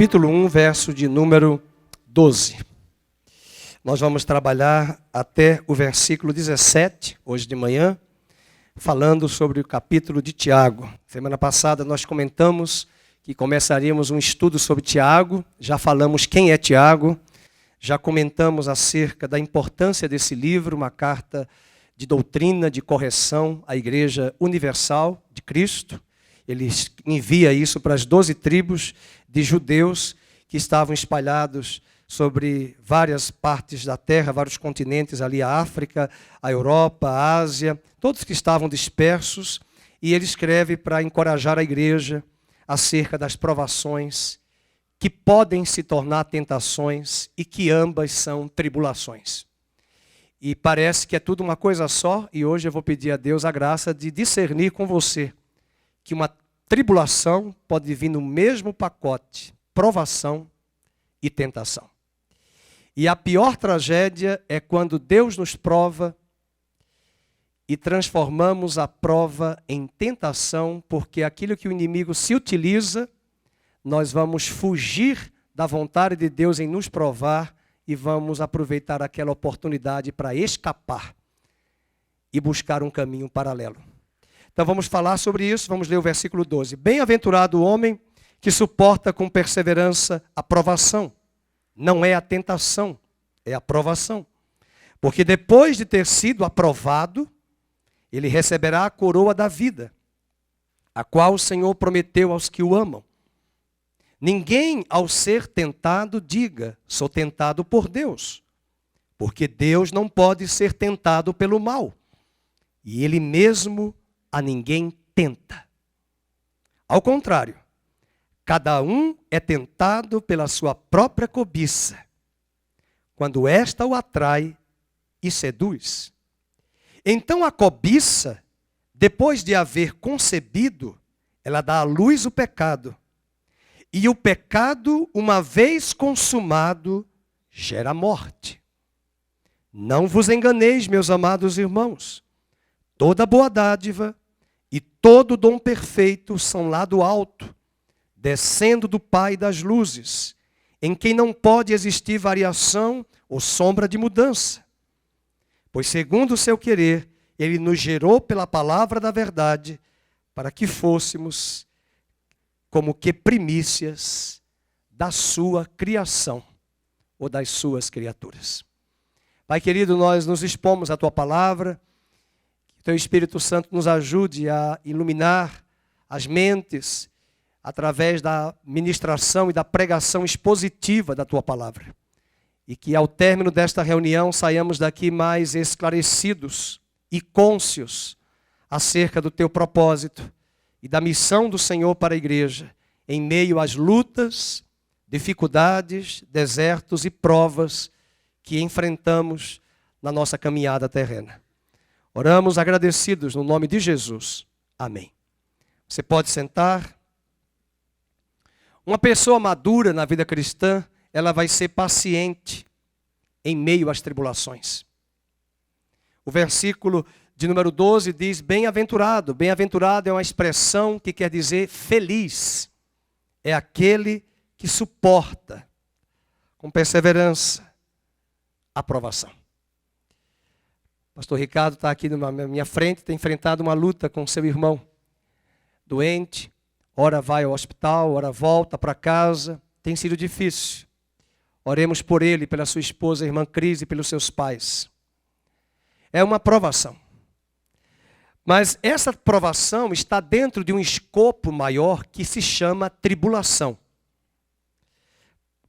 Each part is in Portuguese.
capítulo 1, verso de número 12. Nós vamos trabalhar até o versículo 17, hoje de manhã, falando sobre o capítulo de Tiago. Semana passada nós comentamos que começaríamos um estudo sobre Tiago, já falamos quem é Tiago, já comentamos acerca da importância desse livro, uma carta de doutrina, de correção à Igreja Universal de Cristo. Ele envia isso para as 12 tribos de judeus que estavam espalhados sobre várias partes da terra, vários continentes, ali a África, a Europa, a Ásia, todos que estavam dispersos, e ele escreve para encorajar a igreja acerca das provações que podem se tornar tentações e que ambas são tribulações. E parece que é tudo uma coisa só, e hoje eu vou pedir a Deus a graça de discernir com você que uma tribulação pode vir no mesmo pacote, provação e tentação. E a pior tragédia é quando Deus nos prova e transformamos a prova em tentação, porque aquilo que o inimigo se utiliza, nós vamos fugir da vontade de Deus em nos provar e vamos aproveitar aquela oportunidade para escapar e buscar um caminho paralelo. Então vamos falar sobre isso, vamos ler o versículo 12. Bem-aventurado o homem que suporta com perseverança a provação. Não é a tentação, é a provação. Porque depois de ter sido aprovado, ele receberá a coroa da vida, a qual o Senhor prometeu aos que o amam. Ninguém, ao ser tentado, diga, sou tentado por Deus. Porque Deus não pode ser tentado pelo mal. E Ele mesmo a ninguém tenta. Ao contrário, cada um é tentado pela sua própria cobiça, quando esta o atrai e seduz. Então a cobiça, depois de haver concebido, ela dá à luz o pecado. E o pecado, uma vez consumado, gera morte. Não vos enganeis, meus amados irmãos. Toda boa dádiva e todo dom perfeito são lá do alto, descendo do Pai das luzes, em quem não pode existir variação ou sombra de mudança. Pois segundo o seu querer, Ele nos gerou pela palavra da verdade, para que fôssemos como que primícias da sua criação, ou das suas criaturas. Pai querido, nós nos expomos à Tua palavra, que Teu Espírito Santo nos ajude a iluminar as mentes, através da ministração e da pregação expositiva da Tua palavra. E que ao término desta reunião saiamos daqui mais esclarecidos e cônscios acerca do Teu propósito e da missão do Senhor para a igreja, em meio às lutas, dificuldades, desertos e provas que enfrentamos na nossa caminhada terrena. Oramos agradecidos no nome de Jesus. Amém. Você pode sentar. Uma pessoa madura na vida cristã, ela vai ser paciente em meio às tribulações. O versículo de número 12 diz bem-aventurado. Bem-aventurado é uma expressão que quer dizer feliz. É aquele que suporta com perseverança a provação. Pastor Ricardo está aqui na minha frente, tem enfrentado uma luta com seu irmão doente. Ora vai ao hospital, ora volta para casa. Tem sido difícil. Oremos por ele, pela sua esposa, a irmã Cris, e pelos seus pais. É uma provação. Mas essa provação está dentro de um escopo maior que se chama tribulação.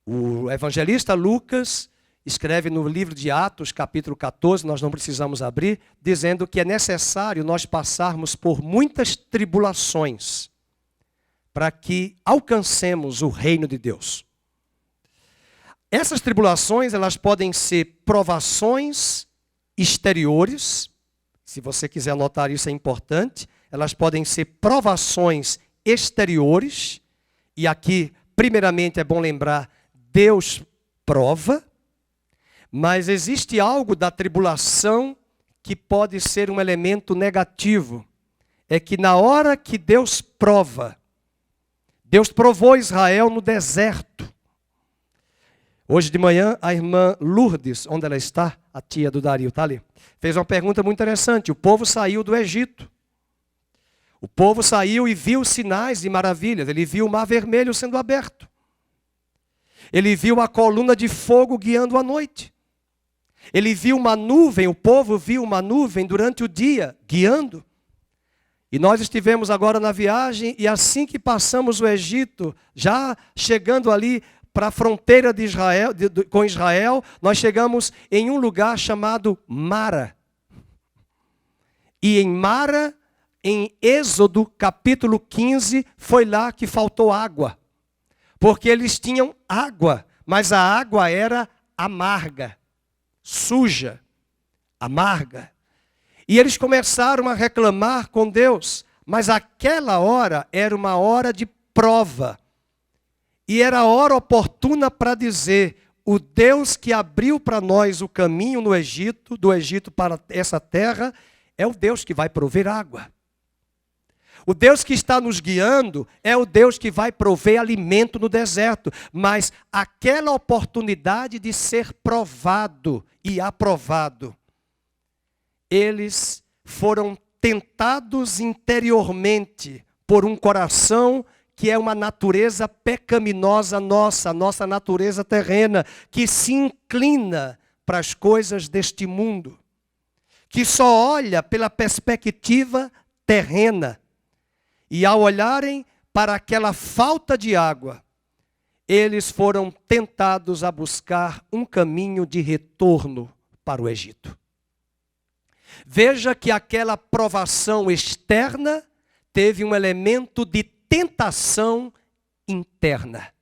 O evangelista Lucas escreve no livro de Atos, capítulo 14, nós não precisamos abrir, dizendo que é necessário nós passarmos por muitas tribulações para que alcancemos o reino de Deus. Essas tribulações, elas podem ser provações exteriores. Se você quiser anotar isso, é importante. Elas podem ser provações exteriores. E aqui, primeiramente, é bom lembrar, Deus prova. Mas existe algo da tribulação que pode ser um elemento negativo. É que na hora que Deus prova, Deus provou Israel no deserto. Hoje de manhã, a irmã Lourdes, onde ela está, a tia do Dario, está ali, fez uma pergunta muito interessante. O povo saiu do Egito. O povo saiu e viu sinais e maravilhas. Ele viu o Mar Vermelho sendo aberto. Ele viu a coluna de fogo guiando à noite. Ele viu uma nuvem, o povo viu uma nuvem durante o dia, guiando. E nós estivemos agora na viagem, e assim que passamos o Egito, já chegando ali para a fronteira de Israel, com Israel, nós chegamos em um lugar chamado Mara. E em Mara, em Êxodo capítulo 15, foi lá que faltou água. Porque eles tinham água, mas a água era amarga, suja, amarga. E eles começaram a reclamar com Deus, mas aquela hora era uma hora de prova. E era a hora oportuna para dizer: o Deus que abriu para nós o caminho no Egito, do Egito para essa terra, é o Deus que vai prover água. O Deus que está nos guiando é o Deus que vai prover alimento no deserto. Mas aquela oportunidade de ser provado e aprovado, eles foram tentados interiormente por um coração que é uma natureza pecaminosa nossa, a nossa natureza terrena, que se inclina para as coisas deste mundo, que só olha pela perspectiva terrena. E ao olharem para aquela falta de água, eles foram tentados a buscar um caminho de retorno para o Egito. Veja que aquela provação externa teve um elemento de tentação interna.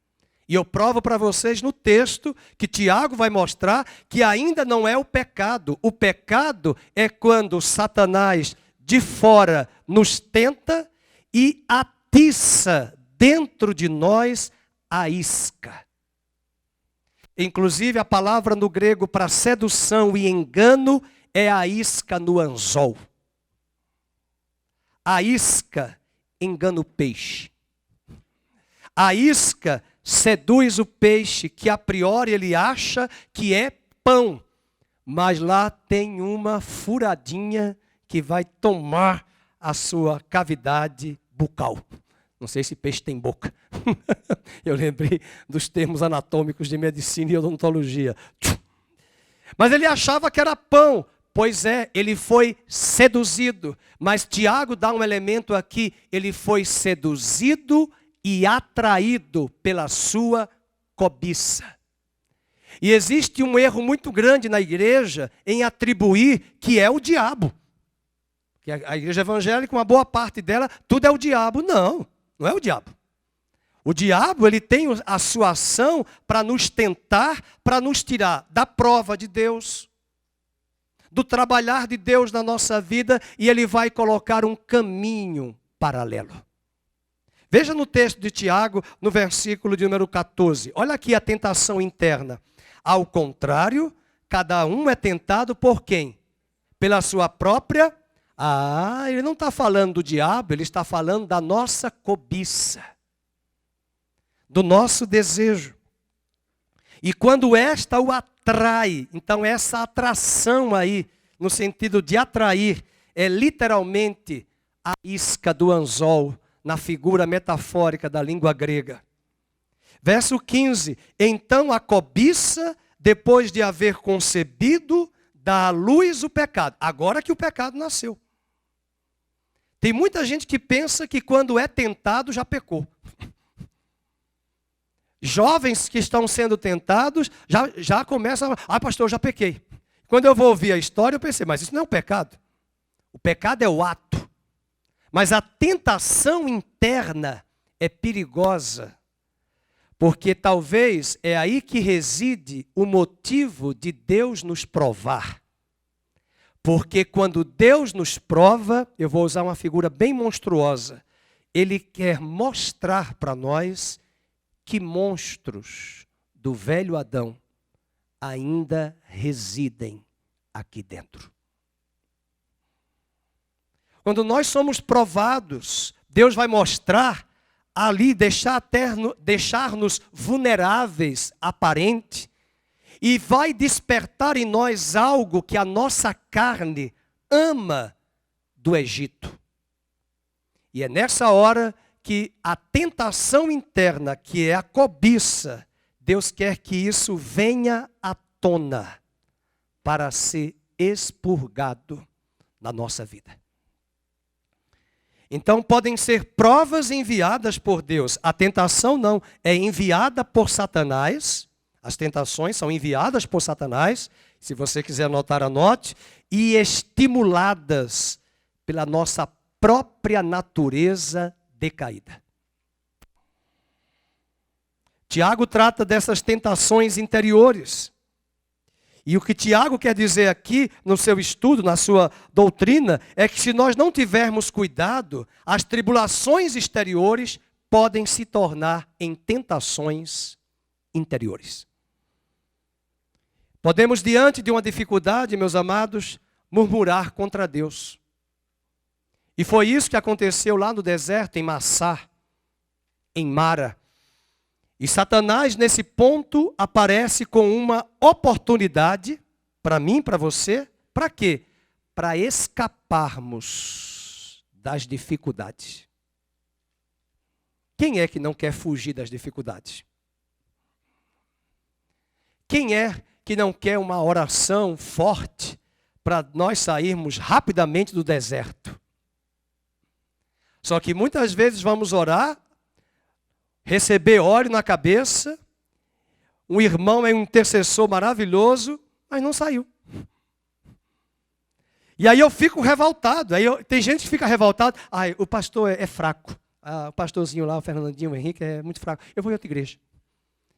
E eu provo para vocês no texto que Tiago vai mostrar que ainda não é o pecado. O pecado é quando Satanás de fora nos tenta e atiça dentro de nós a isca. Inclusive a palavra no grego para sedução e engano é a isca no anzol. A isca engana o peixe. A isca seduz o peixe, que a priori ele acha que é pão, mas lá tem uma furadinha que vai tomar a sua cavidade bucal. Não sei se peixe tem boca. Eu lembrei dos termos anatômicos de medicina e odontologia. Mas ele achava que era pão. Pois é, ele foi seduzido. Mas Tiago dá um elemento aqui. Ele foi seduzido e atraído pela sua cobiça. E existe um erro muito grande na igreja em atribuir que é o diabo. Que a igreja evangélica, uma boa parte dela, tudo é o diabo. Não, não é o diabo. O diabo, ele tem a sua ação para nos tentar, para nos tirar da prova de Deus, do trabalhar de Deus na nossa vida, e ele vai colocar um caminho paralelo. Veja no texto de Tiago, no versículo de número 14. Olha aqui a tentação interna. Ao contrário, cada um é tentado por quem? Pela sua própria... ele não está falando do diabo, ele está falando da nossa cobiça, do nosso desejo. E quando esta o atrai, então essa atração aí, no sentido de atrair, é literalmente a isca do anzol, na figura metafórica da língua grega. Verso 15, então a cobiça, depois de haver concebido, dá à luz o pecado. Agora que o pecado nasceu. Tem muita gente que pensa que quando é tentado já pecou. Jovens que estão sendo tentados já começam a... pastor, eu já pequei. Quando eu vou ouvir a história, eu pensei, mas isso não é um pecado. O pecado é o ato. Mas a tentação interna é perigosa. Porque talvez é aí que reside o motivo de Deus nos provar. Porque quando Deus nos prova, eu vou usar uma figura bem monstruosa, Ele quer mostrar para nós que monstros do velho Adão ainda residem aqui dentro. Quando nós somos provados, Deus vai mostrar ali deixar-nos vulneráveis, aparente, e vai despertar em nós algo que a nossa carne ama do Egito. E é nessa hora que a tentação interna, que é a cobiça, Deus quer que isso venha à tona para ser expurgado na nossa vida. Então podem ser provas enviadas por Deus. A tentação não, é enviada por Satanás. As tentações são enviadas por Satanás. Se você quiser anotar, anote. E estimuladas pela nossa própria natureza decaída. Tiago trata dessas tentações interiores. E o que Tiago quer dizer aqui, no seu estudo, na sua doutrina, é que se nós não tivermos cuidado, as tribulações exteriores podem se tornar em tentações interiores. Podemos, diante de uma dificuldade, meus amados, murmurar contra Deus. E foi isso que aconteceu lá no deserto, em Massá, em Mara. E Satanás, nesse ponto, aparece com uma oportunidade, para mim, para você, para quê? Para escaparmos das dificuldades. Quem é que não quer fugir das dificuldades? Quem é que não quer uma oração forte para nós sairmos rapidamente do deserto? Só que muitas vezes vamos orar, receber óleo na cabeça, um irmão é um intercessor maravilhoso, mas não saiu. E aí eu fico revoltado. Tem gente que fica revoltado. O pastor é fraco. O pastorzinho lá, o Fernandinho, o Henrique, é muito fraco. Eu vou em outra igreja.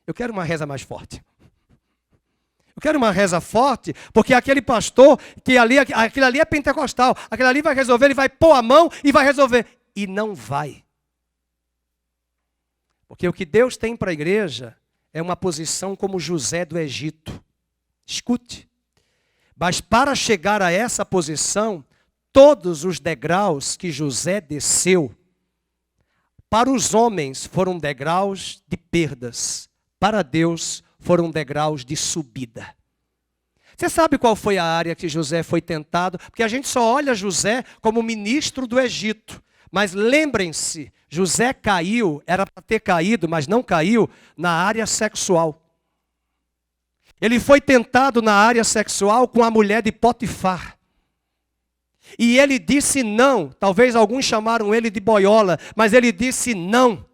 Eu quero uma reza mais forte. Eu quero uma reza forte, porque aquele pastor, aquele ali é pentecostal. Aquele ali vai resolver, ele vai pôr a mão e vai resolver. E não vai. Porque o que Deus tem para a igreja é uma posição como José do Egito. Escute. Mas para chegar a essa posição, todos os degraus que José desceu, para os homens foram degraus de perdas. Para Deus foram degraus de subida. Você sabe qual foi a área que José foi tentado? Porque a gente só olha José como ministro do Egito. Mas lembrem-se, José caiu, era para ter caído, mas não caiu, na área sexual. Ele foi tentado na área sexual com a mulher de Potifar. E ele disse não. Talvez alguns chamaram ele de boiola, mas ele disse não.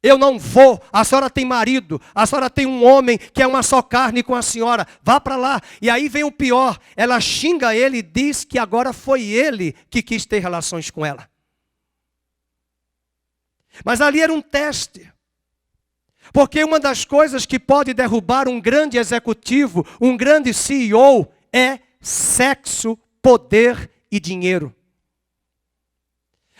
Eu não vou, a senhora tem marido, a senhora tem um homem que é uma só carne com a senhora, vá para lá. E aí vem o pior, ela xinga ele e diz que agora foi ele que quis ter relações com ela. Mas ali era um teste. Porque uma das coisas que pode derrubar um grande executivo, um grande CEO, é sexo, poder e dinheiro.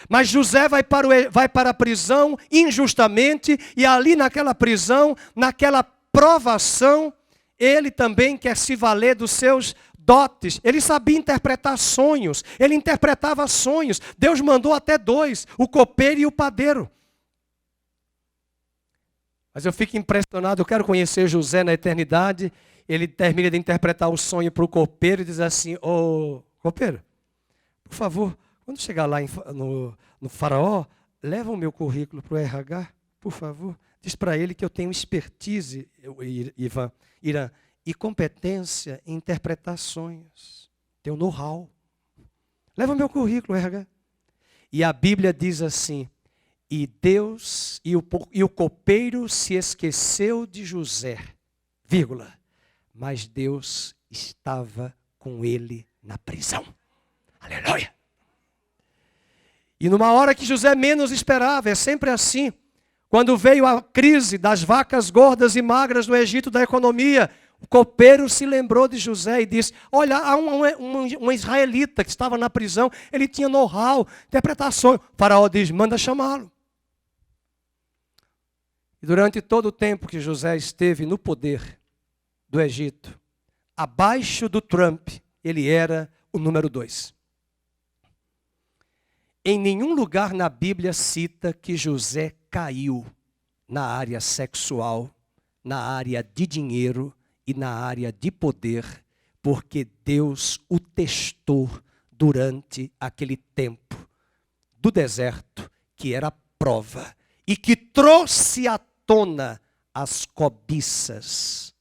Mas José vai para a prisão injustamente, e ali naquela prisão, naquela provação, ele também quer se valer dos seus dotes. Ele sabia interpretar sonhos, ele interpretava sonhos. Deus mandou até dois, o copeiro e o padeiro. Mas eu fico impressionado, eu quero conhecer José na eternidade. Ele termina de interpretar o sonho para o copeiro e diz assim: ô copeiro, por favor, quando chegar lá no faraó, leva o meu currículo para o RH, por favor. Diz para ele que eu tenho expertise, Irã, e competência em interpretar sonhos. Tenho know-how. Leva o meu currículo, RH. E a Bíblia diz assim: e Deus, e o copeiro se esqueceu de José, vírgula, mas Deus estava com ele na prisão. Aleluia! E numa hora que José menos esperava, é sempre assim. Quando veio a crise das vacas gordas e magras no Egito da economia, o copeiro se lembrou de José e disse: olha, há um israelita que estava na prisão, ele tinha know-how, interpretação. O faraó diz: manda chamá-lo. E durante todo o tempo que José esteve no poder do Egito, abaixo do Trump, ele era o número 2. Em nenhum lugar na Bíblia cita que José caiu na área sexual, na área de dinheiro e na área de poder, porque Deus o testou durante aquele tempo do deserto, que era a prova, e que trouxe à tona as cobiças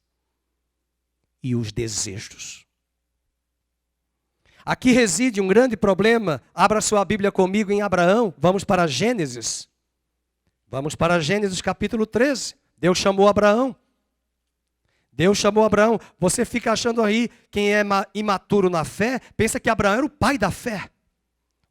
e os desejos. Aqui reside um grande problema. Abra sua Bíblia comigo em Abraão. Vamos para Gênesis. Vamos para Gênesis capítulo 13. Deus chamou Abraão. Deus chamou Abraão. Você fica achando aí, quem é imaturo na fé, pensa que Abraão era o pai da fé.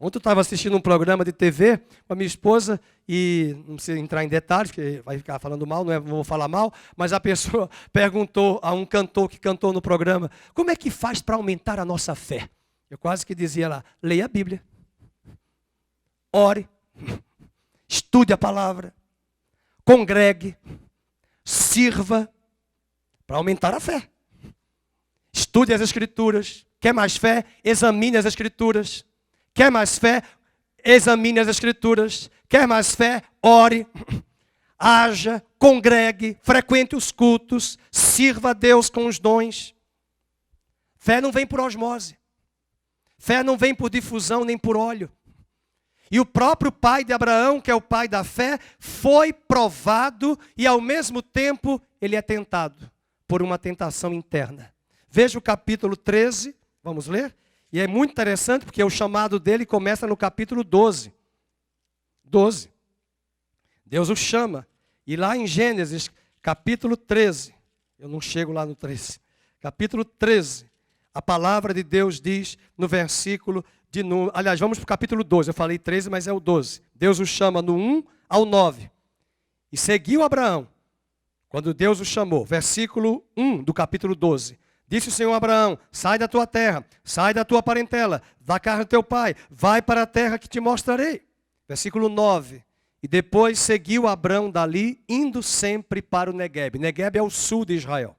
Ontem eu estava assistindo um programa de TV com a minha esposa e não precisa entrar em detalhes, porque vai ficar falando mal, não vou falar mal, mas a pessoa perguntou a um cantor que cantou no programa, como é que faz para aumentar a nossa fé? Eu quase que dizia lá, leia a Bíblia, ore, estude a palavra, congregue, sirva para aumentar a fé. Estude as Escrituras. Quer mais fé? Examine as Escrituras. Quer mais fé? Examine as Escrituras. Quer mais fé? Ore, haja, congregue, frequente os cultos, sirva a Deus com os dons. Fé não vem por osmose. Fé não vem por difusão nem por óleo. E o próprio pai de Abraão, que é o pai da fé, foi provado e ao mesmo tempo ele é tentado por uma tentação interna. Veja o capítulo 13, vamos ler? E é muito interessante porque o chamado dele começa no capítulo 12. 12. Deus o chama. E lá em Gênesis, capítulo 13, eu não chego lá no 13. Capítulo 13, a palavra de Deus diz no versículo de número... Aliás, vamos para o capítulo 12. Eu falei 13, mas é o 12. Deus o chama no 1 ao 9. E seguiu Abraão, quando Deus o chamou. Versículo 1 do capítulo 12. Disse o Senhor a Abraão, sai da tua terra, sai da tua parentela, da casa do teu pai, vai para a terra que te mostrarei. Versículo 9. E depois seguiu Abraão dali, indo sempre para o Neguebe. Neguebe é o sul de Israel.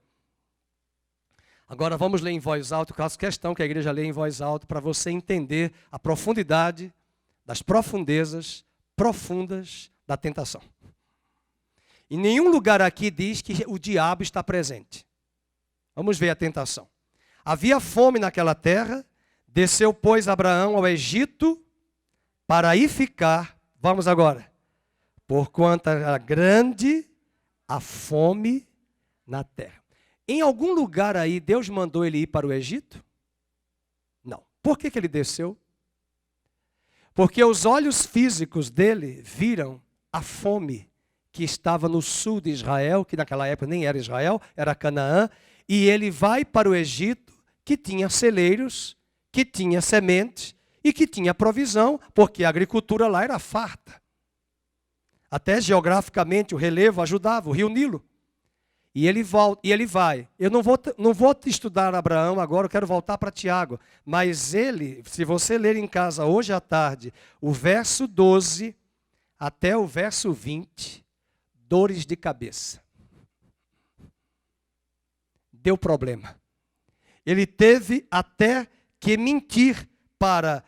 Agora vamos ler em voz alta, eu faço questão que a igreja leia em voz alta, para você entender a profundidade das profundezas profundas da tentação. Em nenhum lugar aqui diz que o diabo está presente. Vamos ver a tentação. Havia fome naquela terra, desceu, pois, Abraão ao Egito para aí ficar. Vamos agora. Porquanto era grande a fome na terra. Em algum lugar aí, Deus mandou ele ir para o Egito? Não. Por que ele desceu? Porque os olhos físicos dele viram a fome que estava no sul de Israel, que naquela época nem era Israel, era Canaã, e ele vai para o Egito, que tinha celeiros, que tinha sementes e que tinha provisão, porque a agricultura lá era farta. Até geograficamente o relevo ajudava, o rio Nilo. E ele volta, e ele vai. Eu não vou estudar Abraão agora, eu quero voltar para Tiago. Mas ele, se você ler em casa hoje à tarde, o verso 12 até o verso 20, dores de cabeça. Deu problema. Ele teve até que mentir para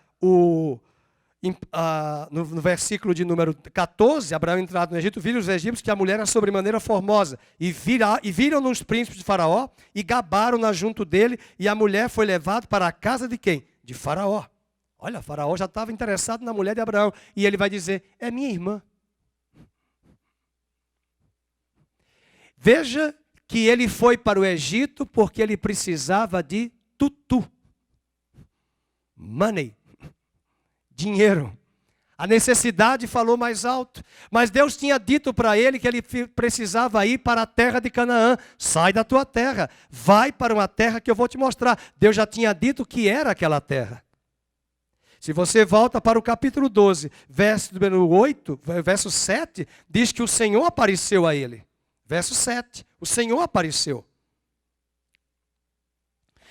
no versículo de número 14, Abraão entrado no Egito, viram os egípcios que a mulher era sobremaneira formosa, e viram nos príncipes de Faraó, e gabaram-na junto dele, e a mulher foi levada para a casa de quem? De Faraó. Olha, Faraó já estava interessado na mulher de Abraão, e ele vai dizer, é minha irmã. Veja que ele foi para o Egito porque ele precisava de tutu, money, dinheiro. A necessidade falou mais alto. Mas Deus tinha dito para ele que ele precisava ir para a terra de Canaã. Sai da tua terra, vai para uma terra que eu vou te mostrar. Deus já tinha dito que era aquela terra. Se você volta para o capítulo 12, verso número 8, verso 7, diz que o Senhor apareceu a ele. Verso 7, o Senhor apareceu.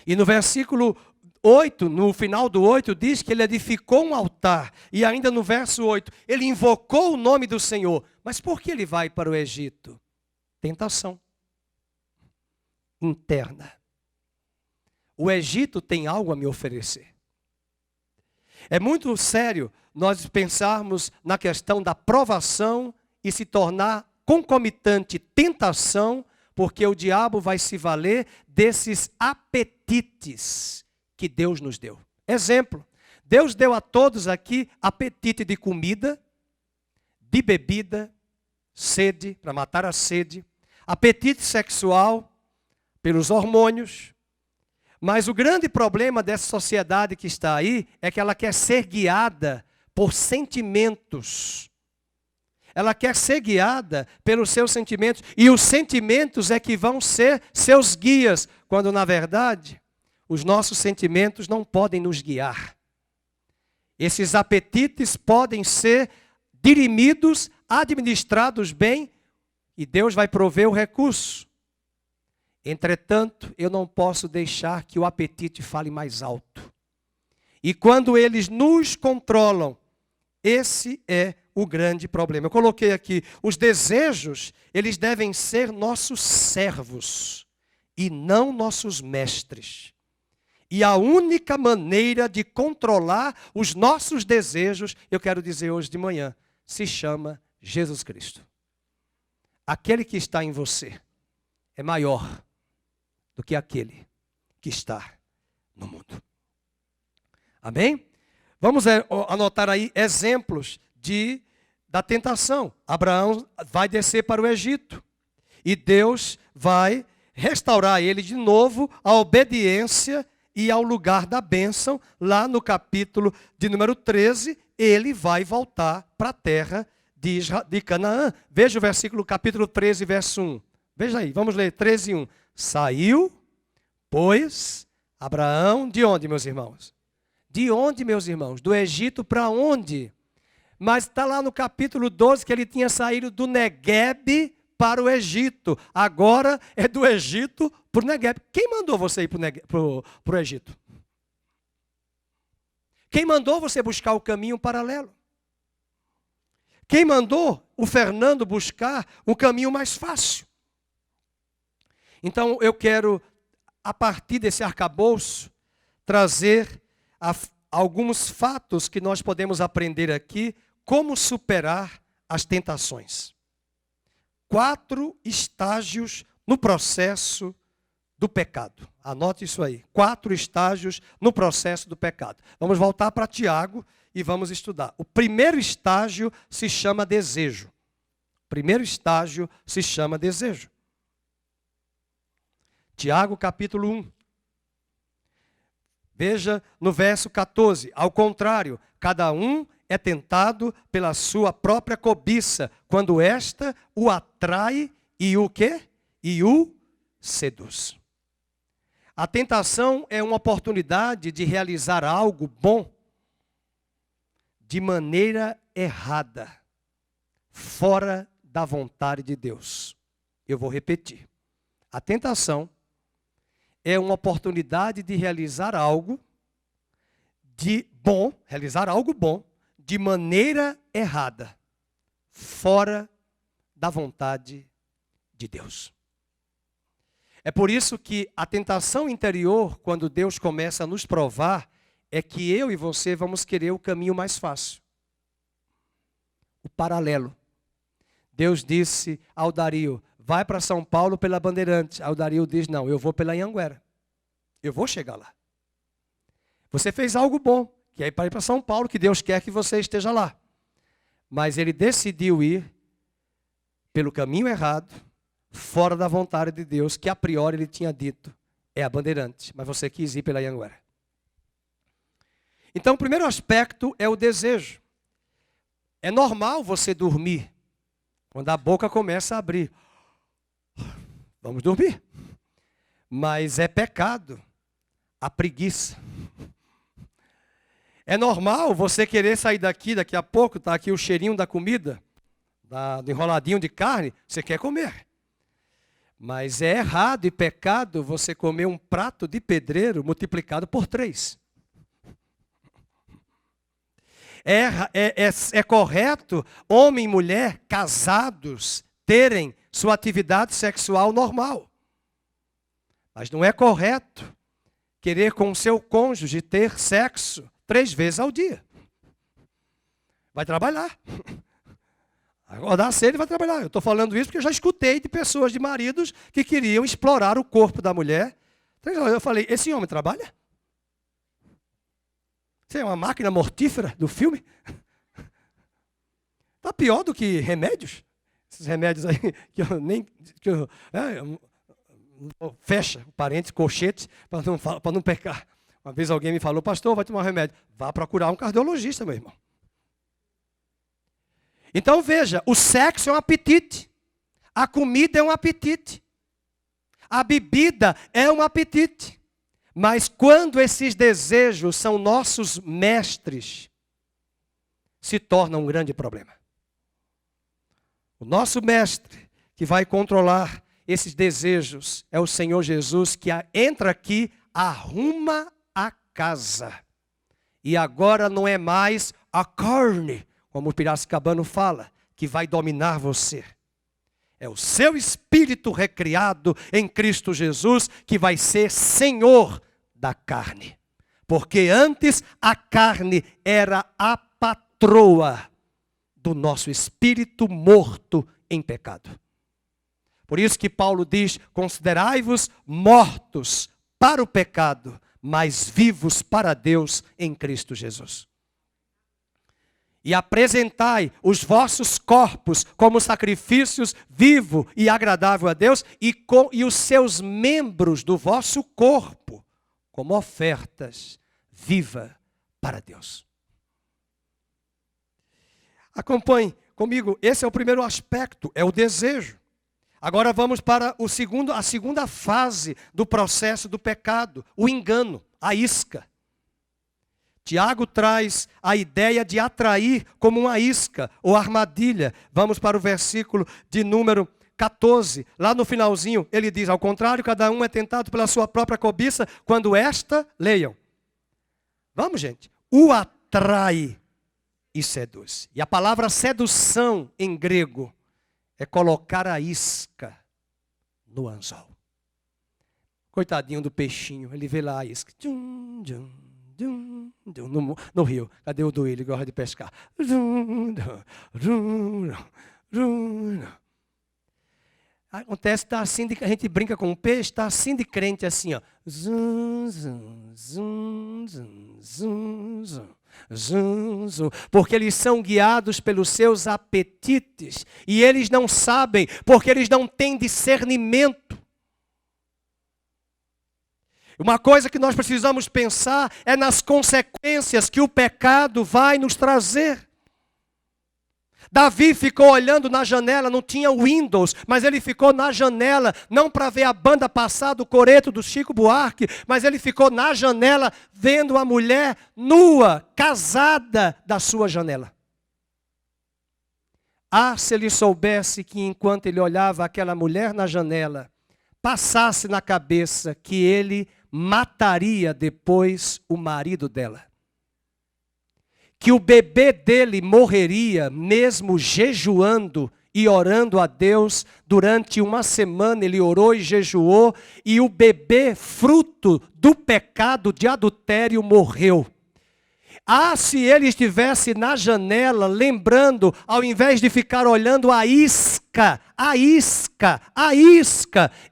E no versículo 8, no final do 8, diz que ele edificou um altar. E ainda no verso 8, ele invocou o nome do Senhor. Mas por que ele vai para o Egito? Tentação interna. O Egito tem algo a me oferecer. É muito sério nós pensarmos na questão da provação e se tornar concomitante tentação, porque o diabo vai se valer desses apetites que Deus nos deu. Exemplo, Deus deu a todos aqui apetite de comida, de bebida, sede, para matar a sede, apetite sexual, pelos hormônios. Mas o grande problema dessa sociedade que está aí é que ela quer ser guiada por sentimentos. Ela quer ser guiada pelos seus sentimentos. E os sentimentos é que vão ser seus guias, quando na verdade os nossos sentimentos não podem nos guiar. Esses apetites podem ser dirimidos, administrados bem, e Deus vai prover o recurso. Entretanto, eu não posso deixar que o apetite fale mais alto. E quando eles nos controlam, esse é o grande problema. Eu coloquei aqui, os desejos, eles devem ser nossos servos e não nossos mestres. E a única maneira de controlar os nossos desejos, eu quero dizer hoje de manhã, se chama Jesus Cristo. Aquele que está em você é maior do que aquele que está no mundo. Amém? Vamos anotar aí exemplos da tentação. Abraão vai descer para o Egito e Deus vai restaurar ele de novo a obediência e ao lugar da bênção. Lá no capítulo de número 13, ele vai voltar para a terra de Canaã. Veja o versículo, capítulo 13, verso 1. Veja aí, vamos ler 13, 1. Saiu, pois, Abraão, de onde, meus irmãos? De onde, meus irmãos? Do Egito para onde? Mas está lá no capítulo 12 que ele tinha saído do Neguebe para o Egito. Agora é do Egito para o Neguebe. Quem mandou você ir para o Egito? Quem mandou você buscar o caminho paralelo? Quem mandou o Fernando buscar o caminho mais fácil? Então eu quero, a partir desse arcabouço, trazer alguns fatos que nós podemos aprender aqui, como superar as tentações. 4 estágios no processo do pecado. Anote isso aí. 4 estágios no processo do pecado. Vamos voltar para Tiago e vamos estudar. O primeiro estágio se chama desejo. O primeiro estágio se chama desejo. Tiago, capítulo 1. Veja no verso 14. Ao contrário, cada um é tentado pela sua própria cobiça, quando esta o atrai e o quê? E o seduz. A tentação é uma oportunidade de realizar algo bom de maneira errada, fora da vontade de Deus. Eu vou repetir. A tentação é uma oportunidade de realizar algo bom, de maneira errada, fora da vontade de Deus. É por isso que a tentação interior, quando Deus começa a nos provar, é que eu e você vamos querer o caminho mais fácil. O paralelo. Deus disse ao Dario, vai para São Paulo pela Bandeirantes. Aí o Dario diz, não, eu vou pela Anhanguera. Eu vou chegar lá. Você fez algo bom, que é para ir para São Paulo, que Deus quer que você esteja lá. Mas ele decidiu ir pelo caminho errado, fora da vontade de Deus, que a priori ele tinha dito, é a Bandeirantes, mas você quis ir pela Anhanguera. Então, o primeiro aspecto é o desejo. É normal você dormir, quando a boca começa a abrir. Vamos dormir. Mas é pecado a preguiça. É normal você querer sair daqui a pouco, está aqui o cheirinho da comida, do enroladinho de carne, você quer comer. Mas é errado e pecado você comer um prato de pedreiro multiplicado por 3. É correto homem e mulher casados terem sua atividade sexual normal. Mas não é correto querer com o seu cônjuge ter sexo 3 vezes ao dia. Vai trabalhar. Acordar cedo e vai trabalhar. Eu estou falando isso porque eu já escutei de pessoas, de maridos, que queriam explorar o corpo da mulher. Eu falei, esse homem trabalha? Você é uma máquina mortífera do filme? Está pior do que remédios. Esses remédios aí, que eu nem... fecha o parênteses, colchete, para não pecar. Uma vez alguém me falou, pastor, vai tomar um remédio. Vá procurar um cardiologista, meu irmão. Então veja, o sexo é um apetite. A comida é um apetite. A bebida é um apetite. Mas quando esses desejos são nossos mestres, se torna um grande problema. O nosso mestre que vai controlar esses desejos é o Senhor Jesus, que entra aqui, arruma a casa. E agora não é mais a carne, como o Piracicabano fala, que vai dominar você. É o seu espírito recriado em Cristo Jesus que vai ser senhor da carne. Porque antes a carne era a patroa do nosso espírito morto em pecado. Por isso que Paulo diz, considerai-vos mortos para o pecado, mas vivos para Deus em Cristo Jesus. E apresentai os vossos corpos como sacrifícios vivo e agradável a Deus, e os seus membros do vosso corpo como ofertas viva para Deus. Acompanhe comigo, esse é o primeiro aspecto, é o desejo. Agora vamos para a segunda fase do processo do pecado, o engano, a isca. Tiago traz a ideia de atrair como uma isca ou armadilha. Vamos para o versículo de número 14. Lá no finalzinho ele diz, ao contrário, cada um é tentado pela sua própria cobiça, quando leiam. Vamos, gente. O atrai e seduz. E a palavra sedução em grego é colocar a isca no anzol. Coitadinho do peixinho, ele vê lá a isca. No rio. Cadê o Duílio? Ele gosta de pescar. Acontece, está assim, a gente brinca com o peixe, está assim de crente assim, ó. Porque eles são guiados pelos seus apetites. E eles não sabem, porque eles não têm discernimento. Uma coisa que nós precisamos pensar é nas consequências que o pecado vai nos trazer. Davi ficou olhando na janela, não tinha Windows, mas ele ficou na janela, não para ver a banda passar do coreto do Chico Buarque, mas ele ficou na janela vendo a mulher nua, casada da sua janela. Se ele soubesse que enquanto ele olhava aquela mulher na janela, passasse na cabeça que ele mataria depois o marido dela. Que o bebê dele morreria mesmo jejuando e orando a Deus. Durante uma semana ele orou e jejuou, e o bebê, fruto do pecado de adultério, morreu. Se ele estivesse na janela, lembrando, ao invés de ficar olhando a isca,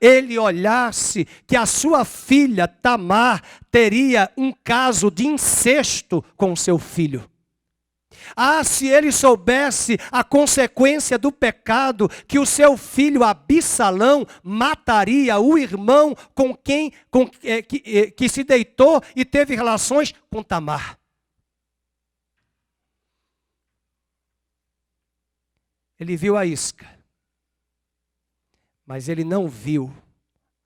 ele olhasse que a sua filha Tamar teria um caso de incesto com seu filho. Se ele soubesse a consequência do pecado, que o seu filho Absalão mataria o irmão que se deitou e teve relações com Tamar. Ele viu a isca, mas ele não viu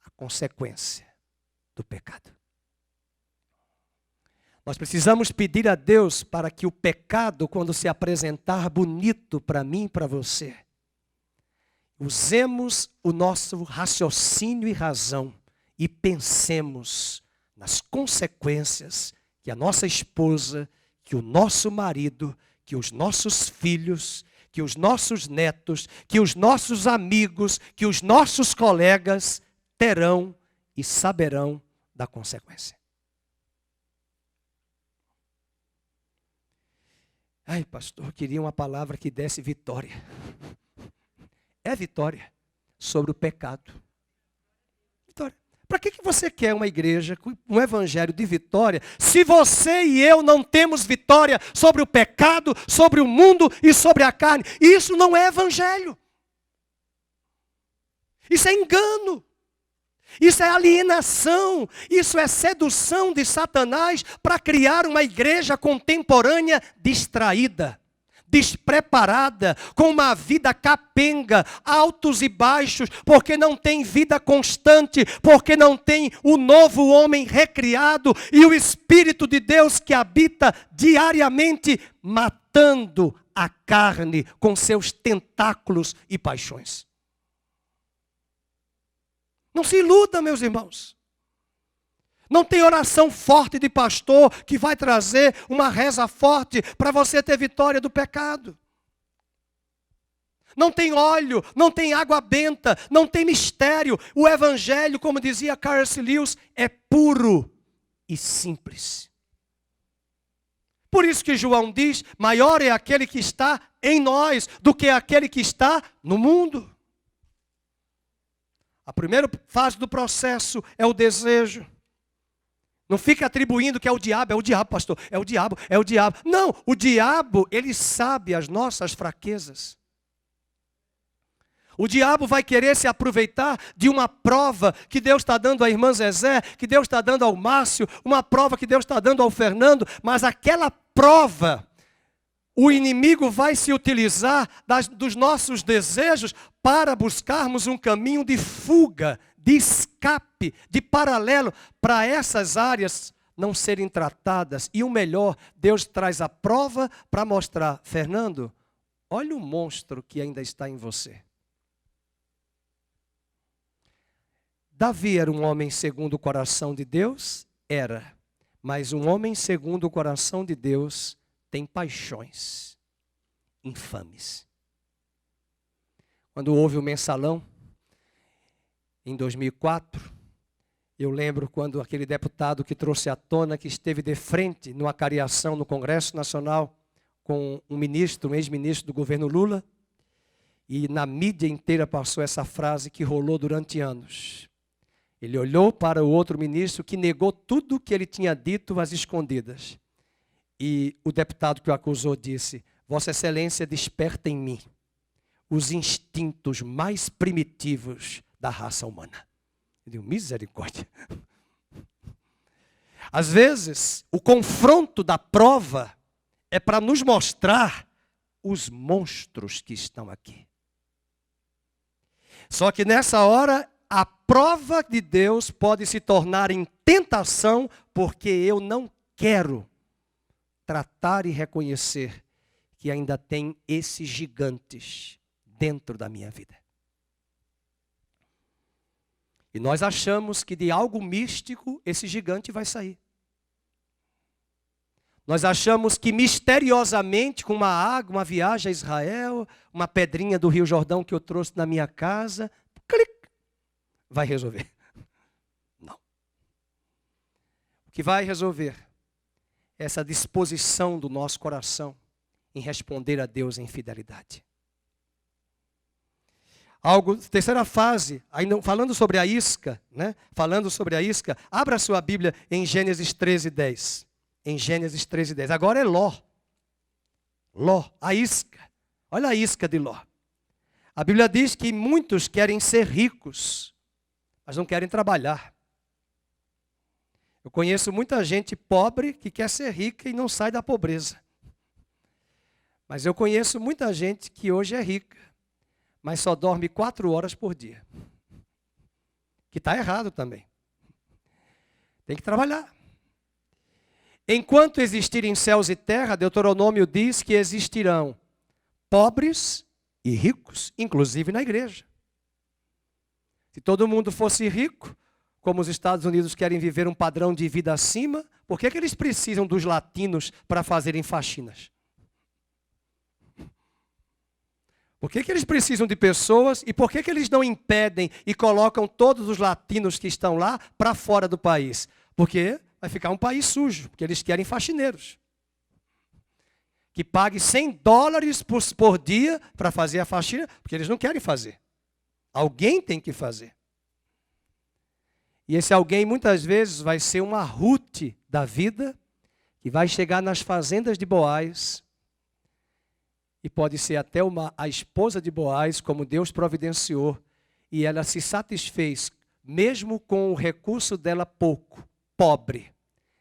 a consequência do pecado. Nós precisamos pedir a Deus para que o pecado, quando se apresentar bonito para mim e para você, usemos o nosso raciocínio e razão e pensemos nas consequências que a nossa esposa, que o nosso marido, que os nossos filhos, que os nossos netos, que os nossos amigos, que os nossos colegas terão e saberão da consequência. Ai, pastor, eu queria uma palavra que desse vitória. É vitória sobre o pecado. Vitória. Para que você quer uma igreja, um evangelho de vitória, se você e eu não temos vitória sobre o pecado, sobre o mundo e sobre a carne? Isso não é evangelho. Isso é engano. Isso é alienação. Isso é sedução de Satanás para criar uma igreja contemporânea distraída, despreparada, com uma vida capenga, altos e baixos, porque não tem vida constante, porque não tem o novo homem recriado e o Espírito de Deus que habita diariamente, matando a carne com seus tentáculos e paixões. Não se iluda, meus irmãos. Não tem oração forte de pastor que vai trazer uma reza forte para você ter vitória do pecado. Não tem óleo, não tem água benta, não tem mistério. O evangelho, como dizia C.S. Lewis, é puro e simples. Por isso que João diz, maior é aquele que está em nós do que aquele que está no mundo. A primeira fase do processo é o desejo. Não fica atribuindo que é o diabo, pastor, é o diabo. Não, o diabo, ele sabe as nossas fraquezas. O diabo vai querer se aproveitar de uma prova que Deus está dando à irmã Zezé, que Deus está dando ao Márcio, uma prova que Deus está dando ao Fernando, mas aquela prova, o inimigo vai se utilizar dos nossos desejos para buscarmos um caminho de fuga, de escape, de paralelo, para essas áreas não serem tratadas. E o melhor, Deus traz a prova para mostrar, Fernando, olha o monstro que ainda está em você. Davi era um homem segundo o coração de Deus? Era. Mas um homem segundo o coração de Deus tem paixões infames. Quando houve o mensalão, em 2004, eu lembro quando aquele deputado que trouxe à tona, que esteve de frente numa cariação no Congresso Nacional com um ministro, um ex-ministro do governo Lula, e na mídia inteira passou essa frase que rolou durante anos. Ele olhou para o outro ministro que negou tudo o que ele tinha dito às escondidas. E o deputado que o acusou disse, Vossa Excelência desperta em mim os instintos mais primitivos da raça humana. Eu digo, misericórdia. Às vezes, o confronto da prova é para nos mostrar os monstros que estão aqui. Só que nessa hora, a prova de Deus pode se tornar em tentação, porque eu não quero tratar e reconhecer que ainda tem esses gigantes dentro da minha vida. E nós achamos que de algo místico esse gigante vai sair. Nós achamos que misteriosamente, com uma água, uma viagem a Israel, uma pedrinha do Rio Jordão que eu trouxe na minha casa, clic, vai resolver. Não. O que vai resolver é essa disposição do nosso coração em responder a Deus em fidelidade. Terceira fase, ainda falando sobre a isca, né? Falando sobre a isca, abra a sua Bíblia em Gênesis 13:10. Em Gênesis 13:10. Agora é Ló. Ló, a isca. Olha a isca de Ló. A Bíblia diz que muitos querem ser ricos, mas não querem trabalhar. Eu conheço muita gente pobre que quer ser rica e não sai da pobreza. Mas eu conheço muita gente que hoje é rica, mas só dorme 4 horas por dia. Que está errado também. Tem que trabalhar. Enquanto existirem céus e terra, Deuteronômio diz que existirão pobres e ricos, inclusive na igreja. Se todo mundo fosse rico, como os Estados Unidos querem viver um padrão de vida acima, por que eles precisam dos latinos para fazerem faxinas? Por que eles precisam de pessoas e por que eles não impedem e colocam todos os latinos que estão lá para fora do país? Porque vai ficar um país sujo, porque eles querem faxineiros. que pague $100 por dia para fazer a faxina, porque eles não querem fazer. Alguém tem que fazer. E esse alguém muitas vezes vai ser uma Ruth da vida, que vai chegar nas fazendas de Boaz, e pode ser até a esposa de Boaz, como Deus providenciou, e ela se satisfez, mesmo com o recurso dela pouco, pobre.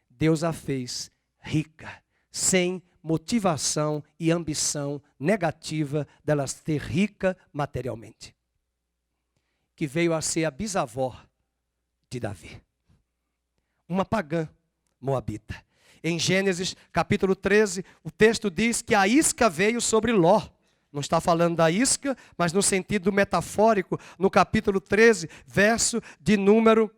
Deus a fez rica, sem motivação e ambição negativa dela ser rica materialmente. Que veio a ser a bisavó de Davi. Uma pagã moabita. Em Gênesis capítulo 13, o texto diz que a isca veio sobre Ló. Não está falando da isca, mas no sentido metafórico, no capítulo 13, verso de número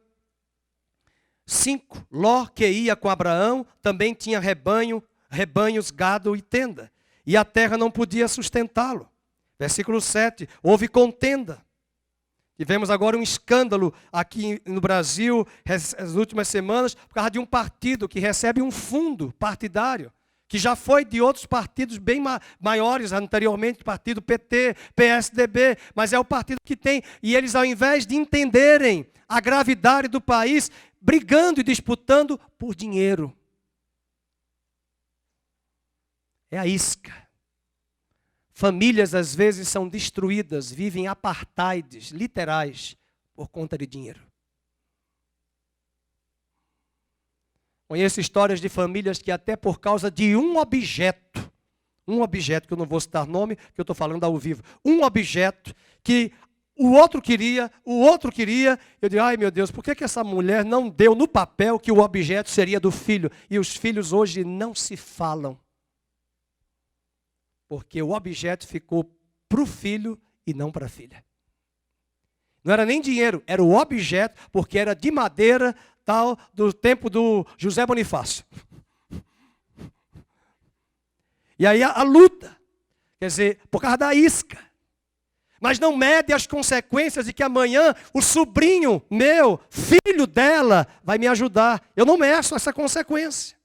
5. Ló, que ia com Abraão, também tinha rebanhos, gado e tenda. E a terra não podia sustentá-lo. Versículo 7, houve contenda. Tivemos agora um escândalo aqui no Brasil, nas últimas semanas, por causa de um partido que recebe um fundo partidário, que já foi de outros partidos bem maiores anteriormente, partido PT, PSDB, mas é o partido que tem, e eles ao invés de entenderem a gravidade do país, brigando e disputando por dinheiro. É a isca. Famílias às vezes são destruídas, vivem apartheids literais por conta de dinheiro. Conheço histórias de famílias que até por causa de um objeto que eu não vou citar nome, que eu estou falando ao vivo, um objeto que o outro queria, eu digo, ai meu Deus, por que essa mulher não deu no papel que o objeto seria do filho? E os filhos hoje não se falam. Porque o objeto ficou para o filho e não para a filha. Não era nem dinheiro, era o objeto, porque era de madeira, tal, do tempo do José Bonifácio. E aí a luta, quer dizer, por causa da isca. Mas não mede as consequências de que amanhã o sobrinho meu, filho dela, vai me ajudar. Eu não meço essa consequência.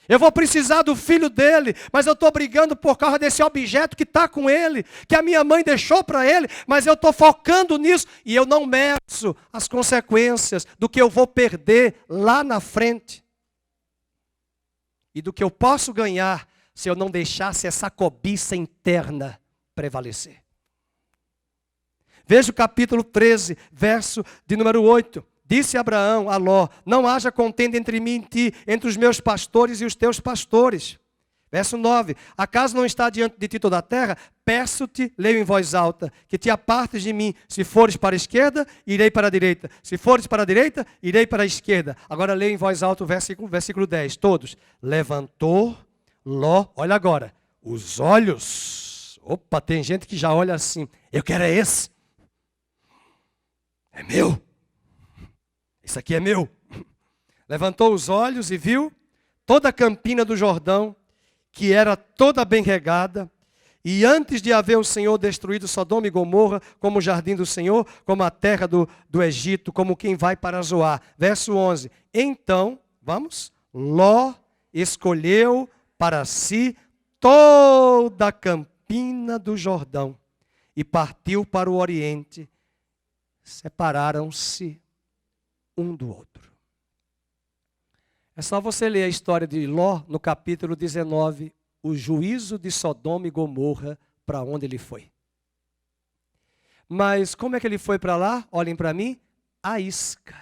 Eu vou precisar do filho dele, mas eu estou brigando por causa desse objeto que está com ele, que a minha mãe deixou para ele, mas eu estou focando nisso e eu não meço as consequências do que eu vou perder lá na frente. E do que eu posso ganhar se eu não deixasse essa cobiça interna prevalecer. Veja o capítulo 13, verso de número 8. Disse Abraão a Ló, não haja contenda entre mim e ti, entre os meus pastores e os teus pastores. Verso 9, acaso não está diante de ti toda a terra? Peço-te, leio em voz alta, que te apartes de mim. Se fores para a esquerda, irei para a direita. Se fores para a direita, irei para a esquerda. Agora leio em voz alta o versículo 10, todos. Levantou Ló, olha agora, os olhos. Opa, tem gente que já olha assim, eu quero é esse. É meu. Isso aqui é meu. Levantou os olhos e viu toda a campina do Jordão, que era toda bem regada, e antes de haver o Senhor destruído Sodoma e Gomorra, como o jardim do Senhor, como a terra do Egito, como quem vai para Zoar. Verso 11. Então, vamos, Ló escolheu para si toda a campina do Jordão e partiu para o Oriente. Separaram-se um do outro. É só você ler a história de Ló no capítulo 19, o juízo de Sodoma e Gomorra, para onde ele foi. Mas como é que ele foi para lá? Olhem para mim. A isca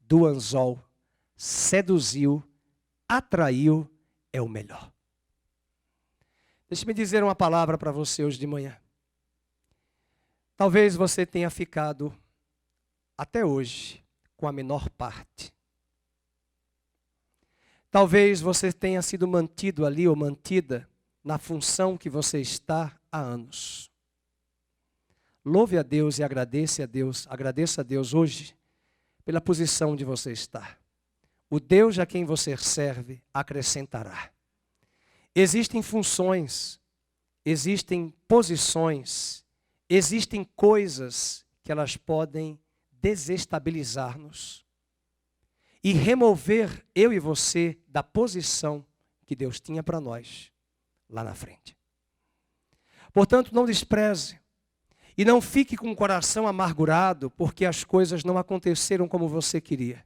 do anzol seduziu, atraiu, é o melhor. Deixe-me dizer uma palavra para você hoje de manhã. Talvez você tenha ficado até hoje com a menor parte. Talvez você tenha sido mantido ali ou mantida na função que você está há anos. Louve a Deus e agradeça a Deus hoje pela posição onde você está. O Deus a quem você serve acrescentará. Existem funções, existem posições, existem coisas que elas podem desestabilizar-nos e remover eu e você da posição que Deus tinha para nós lá na frente. Portanto, não despreze e não fique com o coração amargurado porque as coisas não aconteceram como você queria.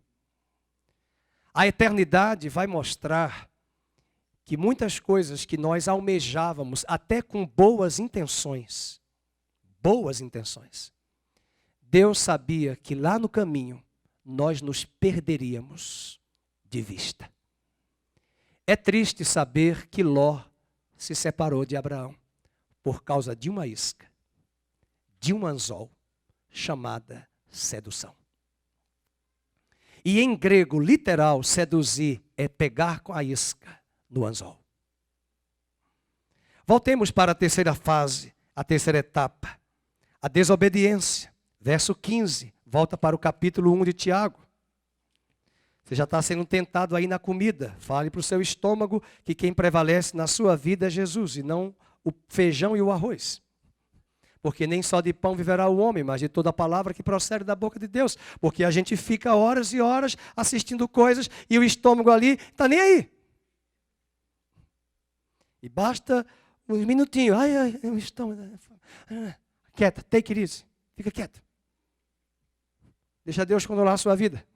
A eternidade vai mostrar que muitas coisas que nós almejávamos, até com boas intenções, Deus sabia que lá no caminho nós nos perderíamos de vista. É triste saber que Ló se separou de Abraão por causa de uma isca, de um anzol, chamada sedução. E em grego, literal, seduzir é pegar com a isca no anzol. Voltemos para a terceira fase, a terceira etapa, a desobediência. Verso 15, volta para o capítulo 1 de Tiago. Você já está sendo tentado aí na comida. Fale para o seu estômago que quem prevalece na sua vida é Jesus e não o feijão e o arroz. Porque nem só de pão viverá o homem, mas de toda a palavra que procede da boca de Deus. Porque a gente fica horas e horas assistindo coisas e o estômago ali está nem aí. E basta uns minutinhos. Ai, o estômago. Quieta, take it easy. Fica quieto. Deixa Deus controlar a sua vida.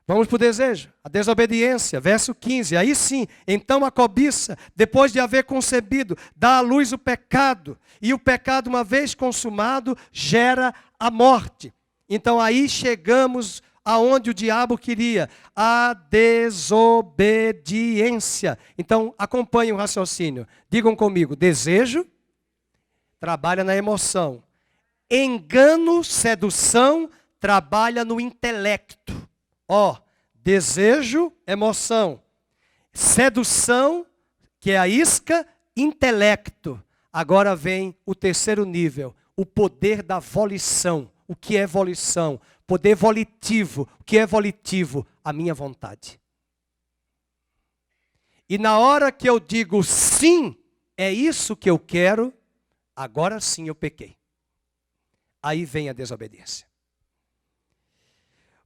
Vamos para o desejo, a desobediência, verso 15. Aí sim, então a cobiça, depois de haver concebido, dá à luz o pecado. E o pecado, uma vez consumado, gera a morte. Então aí chegamos aonde o diabo queria, a desobediência. Então acompanhem o raciocínio. Digam comigo, desejo, trabalha na emoção. Engano, sedução, trabalha no intelecto. Desejo, emoção. Sedução, que é a isca, intelecto. Agora vem o terceiro nível, o poder da volição. O que é volição? Poder volitivo. O que é volitivo? A minha vontade. E na hora que eu digo sim, é isso que eu quero, agora sim eu pequei. Aí vem a desobediência.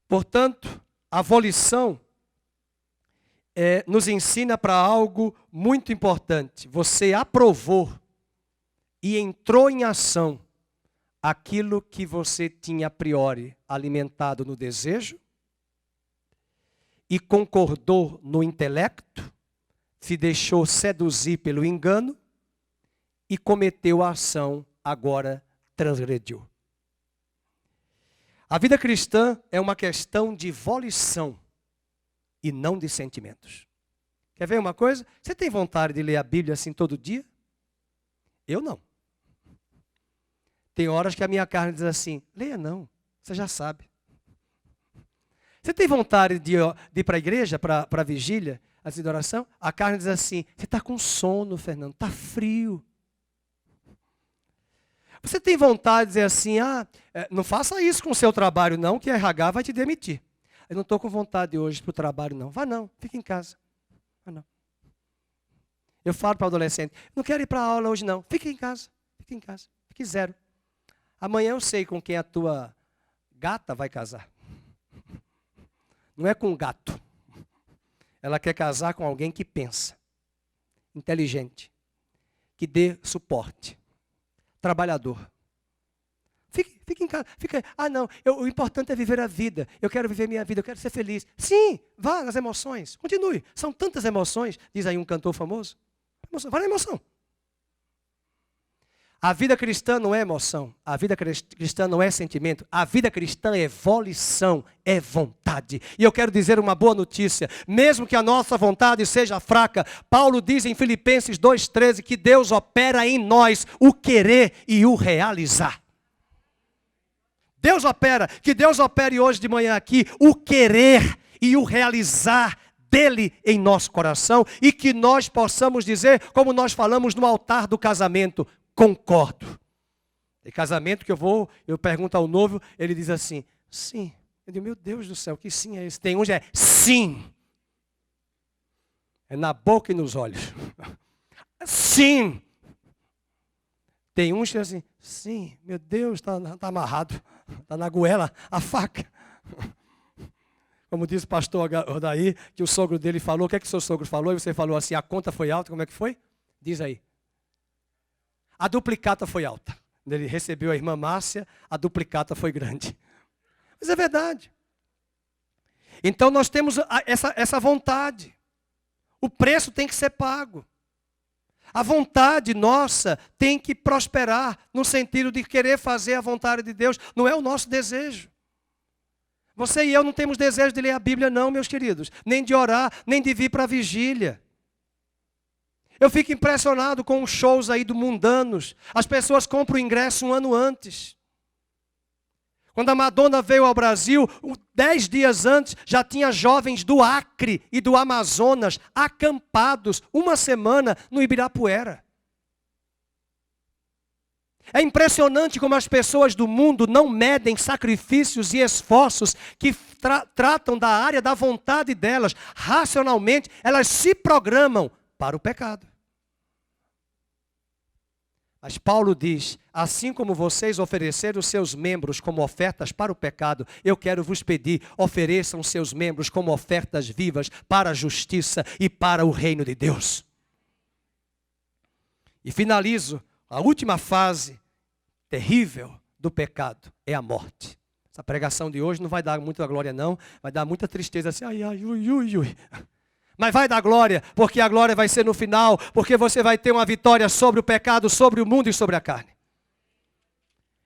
Portanto, a volição nos ensina para algo muito importante. Você aprovou e entrou em ação aquilo que você tinha a priori alimentado no desejo e concordou no intelecto, se deixou seduzir pelo engano e cometeu a ação, agora transgrediu. A vida cristã é uma questão de volição e não de sentimentos. Quer ver uma coisa? Você tem vontade de ler a Bíblia assim todo dia? Eu não. Tem horas que a minha carne diz assim, leia não, você já sabe. Você tem vontade de ir para a igreja, para a vigília, assim de oração? A carne diz assim, você está com sono, Fernando, está frio. Você tem vontade de dizer assim, não faça isso com o seu trabalho não, que a RH vai te demitir. Eu não estou com vontade hoje para o trabalho não. Vá não, fica em casa. Vá não. Eu falo para o adolescente, não quero ir para a aula hoje não, fica em casa, fique zero. Amanhã eu sei com quem a tua gata vai casar. Não é com um gato. Ela quer casar com alguém que pensa, inteligente, que dê suporte. Trabalhador. Fique em casa. Não, o importante é viver a vida. Eu quero viver minha vida, eu quero ser feliz. Sim, vá nas emoções. Continue. São tantas emoções, diz aí um cantor famoso. Vá na emoção. A vida cristã não é emoção. A vida cristã não é sentimento. A vida cristã é volição, é vontade. E eu quero dizer uma boa notícia. Mesmo que a nossa vontade seja fraca, Paulo diz em Filipenses 2,13 que Deus opera em nós o querer e o realizar. Que Deus opere hoje de manhã aqui o querer e o realizar dele em nosso coração e que nós possamos dizer, como nós falamos no altar do casamento, concordo. Em casamento que eu pergunto ao noivo, ele diz assim, sim. Eu digo, meu Deus do céu, que sim é esse? Tem uns sim. É na boca e nos olhos. Sim. Tem uns que assim, sim, meu Deus, está amarrado. Está na goela a faca. Como disse o pastor Odaí, que o sogro dele falou, o que é que o seu sogro falou? E você falou assim, a conta foi alta, como é que foi? Diz aí. A duplicata foi alta. Quando ele recebeu a irmã Márcia, a duplicata foi grande. Mas é verdade. Então nós temos essa vontade. O preço tem que ser pago. A vontade nossa tem que prosperar no sentido de querer fazer a vontade de Deus. Não é o nosso desejo. Você e eu não temos desejo de ler a Bíblia não, meus queridos. Nem de orar, nem de vir para a vigília. Eu fico impressionado com os shows aí do mundanos. As pessoas compram o ingresso um ano antes. Quando a Madonna veio ao Brasil, 10 dias antes, já tinha jovens do Acre e do Amazonas acampados uma semana no Ibirapuera. É impressionante como as pessoas do mundo não medem sacrifícios e esforços que tratam da área da vontade delas. Racionalmente, elas se programam para o pecado. Mas Paulo diz, assim como vocês ofereceram os seus membros como ofertas para o pecado, eu quero vos pedir, ofereçam seus membros como ofertas vivas para a justiça e para o reino de Deus. E finalizo, a última fase terrível do pecado é a morte. Essa pregação de hoje não vai dar muita glória não, vai dar muita tristeza assim, ai, ai, ui, ui, ui. Mas vai dar glória, porque a glória vai ser no final, porque você vai ter uma vitória sobre o pecado, sobre o mundo e sobre a carne.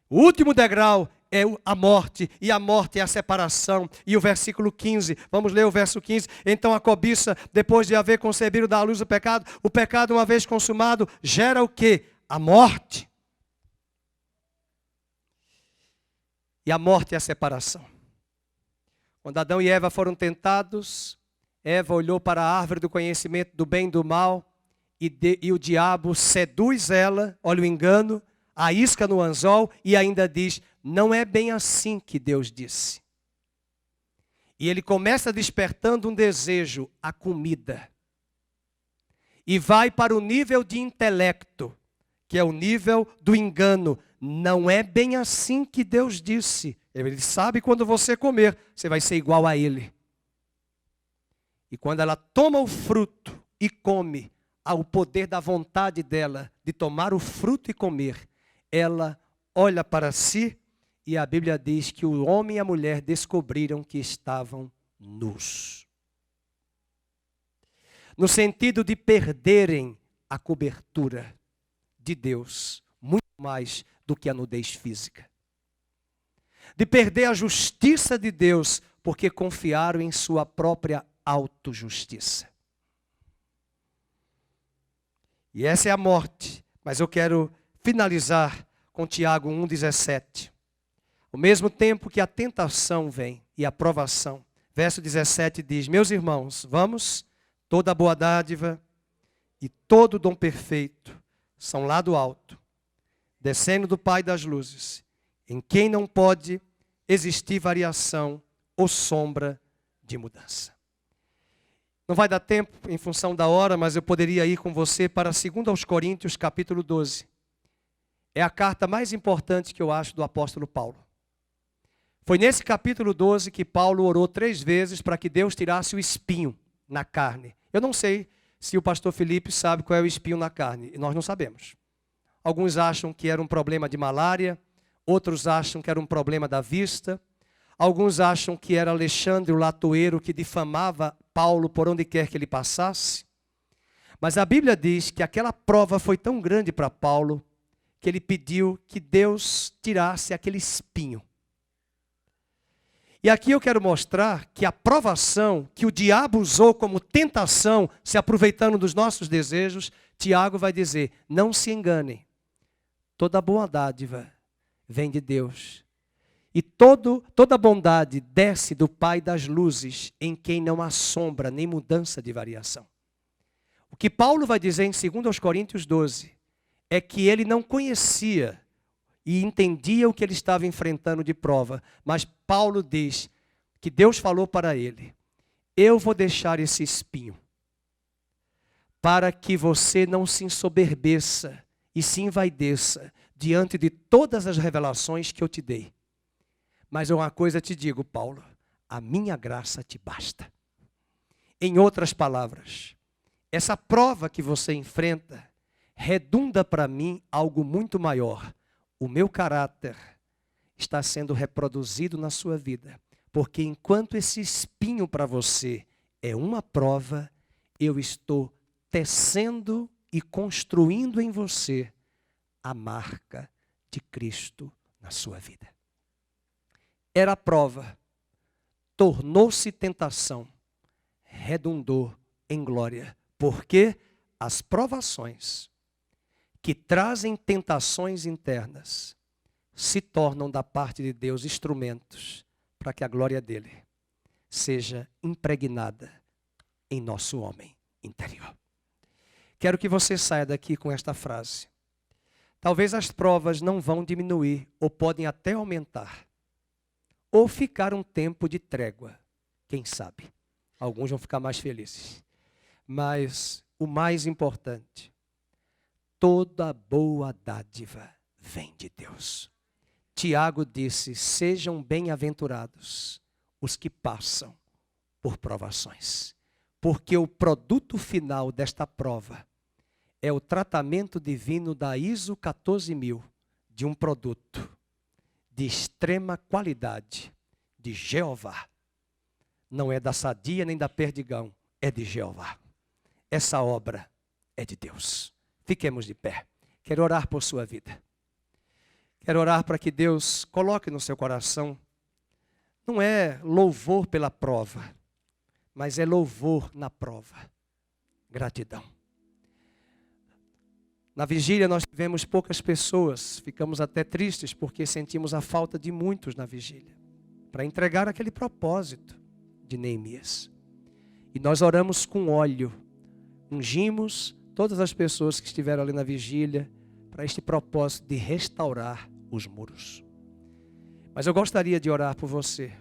O último degrau é a morte, e a morte é a separação. E o versículo 15, vamos ler o verso 15. Então a cobiça, depois de haver concebido da luz o pecado uma vez consumado, gera o quê? A morte. E a morte é a separação. Quando Adão e Eva foram tentados, Eva olhou para a árvore do conhecimento do bem e do mal e o diabo seduz ela, olha o engano, a isca no anzol e ainda diz, não é bem assim que Deus disse. E ele começa despertando um desejo, a comida. E vai para o nível de intelecto, que é o nível do engano. Não é bem assim que Deus disse. Ele sabe quando você comer, você vai ser igual a ele. E quando ela toma o fruto e come, ao poder da vontade dela de tomar o fruto e comer, ela olha para si e a Bíblia diz que o homem e a mulher descobriram que estavam nus. No sentido de perderem a cobertura de Deus, muito mais do que a nudez física. De perder a justiça de Deus, porque confiaram em sua própria autojustiça. E essa é a morte. Mas eu quero finalizar com Tiago 1,17. Ao mesmo tempo que a tentação vem e a provação. Verso 17 diz, meus irmãos, vamos, toda boa dádiva e todo dom perfeito são lá do alto, descendo do Pai das luzes, em quem não pode existir variação ou sombra de mudança. Não vai dar tempo em função da hora, mas eu poderia ir com você para 2 aos Coríntios, capítulo 12. É a carta mais importante que eu acho do apóstolo Paulo. Foi nesse capítulo 12 que Paulo orou 3 vezes para que Deus tirasse o espinho na carne. Eu não sei se o pastor Felipe sabe qual é o espinho na carne, e nós não sabemos. Alguns acham que era um problema de malária, outros acham que era um problema da vista, alguns acham que era Alexandre o latoeiro que difamava Paulo por onde quer que ele passasse. Mas a Bíblia diz que aquela prova foi tão grande para Paulo que ele pediu que Deus tirasse aquele espinho. E aqui eu quero mostrar que a provação que o diabo usou como tentação, se aproveitando dos nossos desejos, Tiago vai dizer, não se enganem, toda boa dádiva vem de Deus. E toda bondade desce do Pai das luzes, em quem não há sombra nem mudança de variação. O que Paulo vai dizer em 2 Coríntios 12 é que ele não conhecia e entendia o que ele estava enfrentando de prova. Mas Paulo diz que Deus falou para ele, eu vou deixar esse espinho para que você não se ensoberbeça e se envaideça diante de todas as revelações que eu te dei. Mas uma coisa te digo, Paulo, a minha graça te basta. Em outras palavras, essa prova que você enfrenta redunda para mim algo muito maior. O meu caráter está sendo reproduzido na sua vida. Porque enquanto esse espinho para você é uma prova, eu estou tecendo e construindo em você a marca de Cristo na sua vida. Era prova, tornou-se tentação, redundou em glória. Porque as provações que trazem tentações internas se tornam da parte de Deus instrumentos para que a glória dele seja impregnada em nosso homem interior. Quero que você saia daqui com esta frase. Talvez as provas não vão diminuir, ou podem até aumentar, ou ficar um tempo de trégua, quem sabe. Alguns vão ficar mais felizes. Mas o mais importante, toda boa dádiva vem de Deus. Tiago disse, sejam bem-aventurados os que passam por provações. Porque o produto final desta prova é o tratamento divino da ISO 14000 de um produto de extrema qualidade de Jeová. Não é da Sadia nem da Perdigão, é de Jeová. Essa obra é de Deus. Fiquemos de pé. Quero orar por sua vida. Quero orar para que Deus coloque no seu coração, não é louvor pela prova, mas é louvor na prova. Gratidão. Na vigília nós tivemos poucas pessoas, ficamos até tristes porque sentimos a falta de muitos na vigília, para entregar aquele propósito de Neemias. E nós oramos com óleo, ungimos todas as pessoas que estiveram ali na vigília para este propósito de restaurar os muros. Mas eu gostaria de orar por você.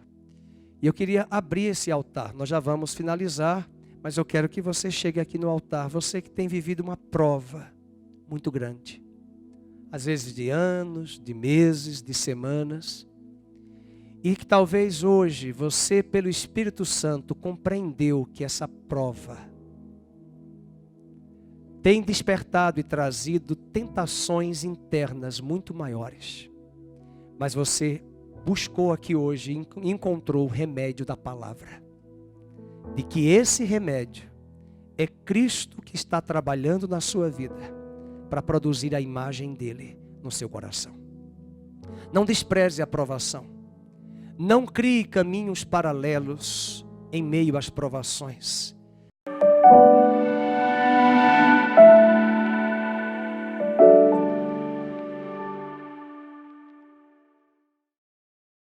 E eu queria abrir esse altar. Nós já vamos finalizar, mas eu quero que você chegue aqui no altar. Você que tem vivido uma prova muito grande. Às vezes de anos, de meses, de semanas. E que talvez hoje você, pelo Espírito Santo, compreendeu que essa prova tem despertado e trazido tentações internas muito maiores. Mas você buscou aqui hoje e encontrou o remédio da palavra. De que esse remédio é Cristo que está trabalhando na sua vida para produzir a imagem dele no seu coração. Não despreze a provação. Não crie caminhos paralelos em meio às provações.